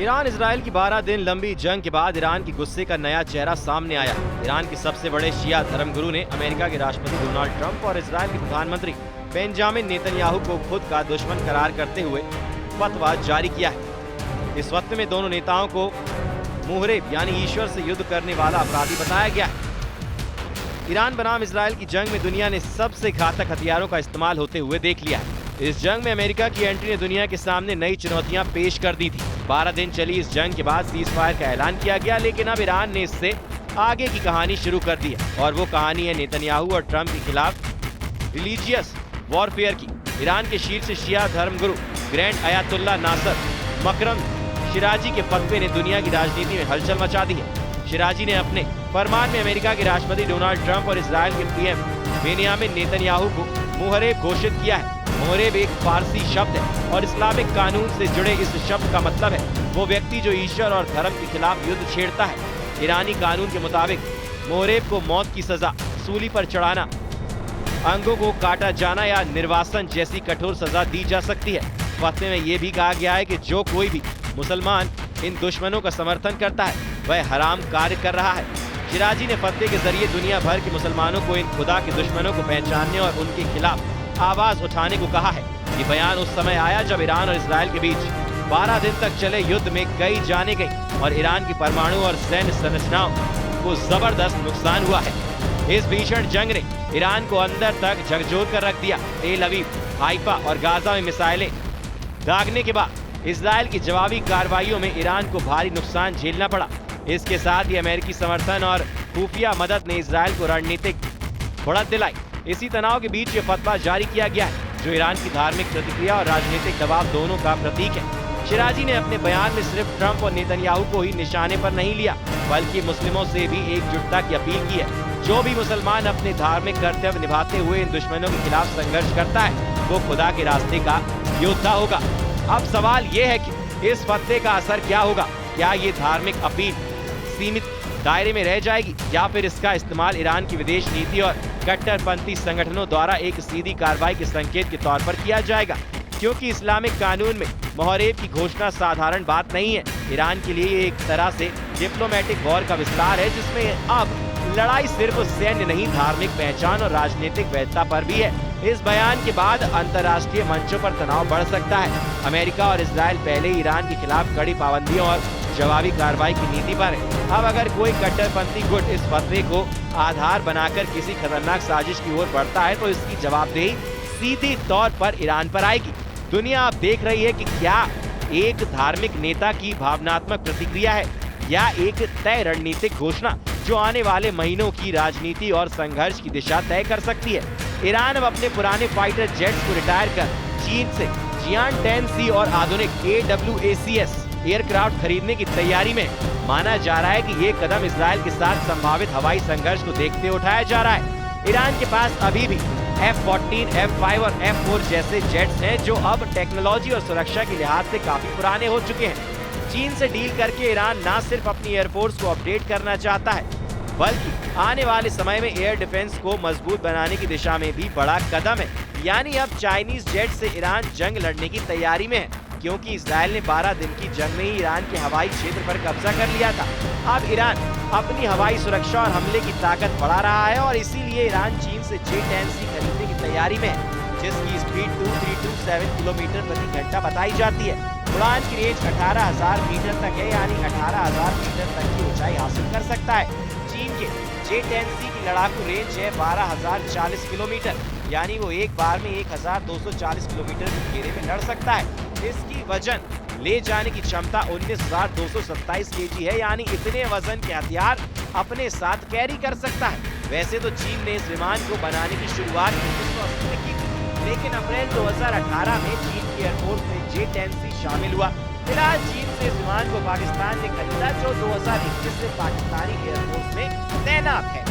Iran Israel की 12 दिन लंबी जंग के बाद ईरान की गुस्से का नया चेहरा सामने आया। ईरान के सबसे बड़े शिया धर्मगुरु ने अमेरिका के राष्ट्रपति डोनाल्ड ट्रंप और इजराइल के प्रधानमंत्री बेंजामिन नेतन्याहू को खुद का दुश्मन करार करते हुए फतवा जारी किया है। इस फतवे में दोनों नेताओं को मुहरिब यानी ईश्वर से युद्ध करने वाला अपराधी बताया गया है। ईरान बनाम इजराइल की जंग में दुनिया ने सबसे घातक हथियारों का इस्तेमाल होते हुए देख लिया है। इस जंग में अमेरिका की एंट्री ने दुनिया के सामने नई चुनौतियां पेश कर दी थी। 12 दिन चली इस जंग के बाद सीज फायर का ऐलान किया गया, लेकिन अब ईरान ने इससे आगे की कहानी शुरू कर दी है और वो कहानी है नेतन्याहू और ट्रंप के खिलाफ रिलीजियस वॉरफेयर की। ईरान के शीर्ष शिया धर्मगुरु ग्रैंड अयातुल्ला नासर मकरम शिराजी के फतवे ने दुनिया की राजनीति में हलचल मचा दी है। शिराजी ने अपने फरमान में अमेरिका के राष्ट्रपति डोनाल्ड ट्रंप और इजराइल के पीएम बेनियामिन नेतन्याहू को मुहरिब घोषित किया है। मुहरिब एक फारसी शब्द है और इस्लामिक कानून से जुड़े इस शब्द का मतलब है वो व्यक्ति जो ईश्वर और धर्म के खिलाफ युद्ध छेड़ता है। ईरानी कानून के मुताबिक मुहरिब को मौत की सजा, सूली पर चढ़ाना, अंगों को काटा जाना या निर्वासन जैसी कठोर सजा दी जा सकती है। फतवे में ये भी कहा गया है कि जो कोई भी मुसलमान इन दुश्मनों का समर्थन करता है वह हराम कार्य कर रहा है। शिराजी ने फतवे के जरिए दुनिया भर के मुसलमानों को इन खुदा के दुश्मनों को पहचानने और उनके खिलाफ आवाज उठाने को कहा है। ये बयान उस समय आया जब ईरान और इजराइल के बीच 12 दिन तक चले युद्ध में कई जाने गई और ईरान की परमाणु और सैन्य संरचनाओं को जबरदस्त नुकसान हुआ है। इस भीषण जंग ने ईरान को अंदर तक झकझोर कर रख दिया। तेल अवीव, हाइफा और गाजा में मिसाइलें दागने के बाद इजराइल की जवाबी कार्रवाइयों में ईरान को भारी नुकसान झेलना पड़ा। इसके साथ ही अमेरिकी समर्थन और खुफिया मदद ने इजराइल को रणनीतिक बढ़त दिलाई। इसी तनाव के बीच ये फतवा जारी किया गया है जो ईरान की धार्मिक प्रतिक्रिया और राजनीतिक दबाव दोनों का प्रतीक है। शिराजी ने अपने बयान में सिर्फ ट्रंप और नेतन्याहू को ही निशाने पर नहीं लिया बल्कि मुस्लिमों से भी एकजुटता की अपील की है। जो भी मुसलमान अपने धार्मिक कर्तव्य निभाते हुए इन दुश्मनों के खिलाफ संघर्ष करता है वो खुदा के रास्ते का योद्धा होगा। अब सवाल ये है कि इस फतवे का असर क्या होगा। क्या ये धार्मिक अपील सीमित दायरे में रह जाएगी या फिर इसका इस्तेमाल ईरान की विदेश नीति और कट्टरपंथी संगठनों द्वारा एक सीधी कार्रवाई के संकेत के तौर पर किया जाएगा, क्योंकि इस्लामिक कानून में मुहरिब की घोषणा साधारण बात नहीं है। ईरान के लिए ये एक तरह से डिप्लोमेटिक वॉर का विस्तार है जिसमें अब लड़ाई सिर्फ सैन्य नहीं, धार्मिक पहचान और राजनीतिक वैधता पर भी है। इस बयान के बाद अंतर्राष्ट्रीय मंचों पर तनाव बढ़ सकता है। अमेरिका और इजराइल पहले ही ईरान के खिलाफ कड़ी पाबंदियों और जवाबी कार्रवाई की नीति पर है। अब अगर कोई कट्टरपंथी गुट इस फतवे को आधार बनाकर किसी खतरनाक साजिश की ओर बढ़ता है तो इसकी जवाबदेही सीधी तौर पर ईरान पर आएगी। दुनिया अब देख रही है कि क्या एक धार्मिक नेता की भावनात्मक प्रतिक्रिया है या एक तय रणनीतिक घोषणा जो आने वाले महीनों की राजनीति और संघर्ष की दिशा तय कर सकती है। ईरान अब अपने पुराने फाइटर जेट्स को रिटायर कर चीन से जियान 10C और आधुनिक AWACS एयरक्राफ्ट खरीदने की तैयारी में। माना जा रहा है कि ये कदम इजराइल के साथ संभावित हवाई संघर्ष को देखते उठाया जा रहा है। ईरान के पास अभी भी F-14, F-5 और F-4 जैसे जेट्स हैं जो अब टेक्नोलॉजी और सुरक्षा के लिहाज से काफी पुराने हो चुके हैं। चीन से डील करके ईरान न सिर्फ अपनी एयरफोर्स को अपडेट करना चाहता है बल्कि आने वाले समय में एयर डिफेंस को मजबूत बनाने की दिशा में भी बड़ा कदम है। यानी अब चाइनीज जेट से ईरान जंग लड़ने की तैयारी में है, क्योंकि इजराइल ने 12 दिन की जंग में ही ईरान के हवाई क्षेत्र पर कब्जा कर लिया था। अब ईरान अपनी हवाई सुरक्षा और हमले की ताकत बढ़ा रहा है और इसीलिए ईरान चीन से J-10C खरीदने की तैयारी में है, जिसकी स्पीड 2327 किलोमीटर प्रति घंटा बताई जाती है। उड़ान की रेंज 18,000 मीटर तक है, यानी 18,000 मीटर तक की ऊंचाई हासिल कर सकता है। चीन के J-10C की लड़ाकू रेंज है 12,040 किलोमीटर, यानी वो एक बार में 1,240 किलोमीटर के घेरे में लड़ सकता है। इसकी वजन ले जाने की क्षमता 19,227 kg है, यानी इतने वजन के हथियार अपने साथ कैरी कर सकता है। वैसे तो चीन ने इस विमान को बनाने की शुरुआत 1980 में की थी, लेकिन अप्रैल 2018 में चीन की एयरफोर्स में J-10C शामिल हुआ। फिलहाल चीन से इस विमान को पाकिस्तान ने खरीदा जो 2021 से पाकिस्तानी एयरफोर्स में तैनात है।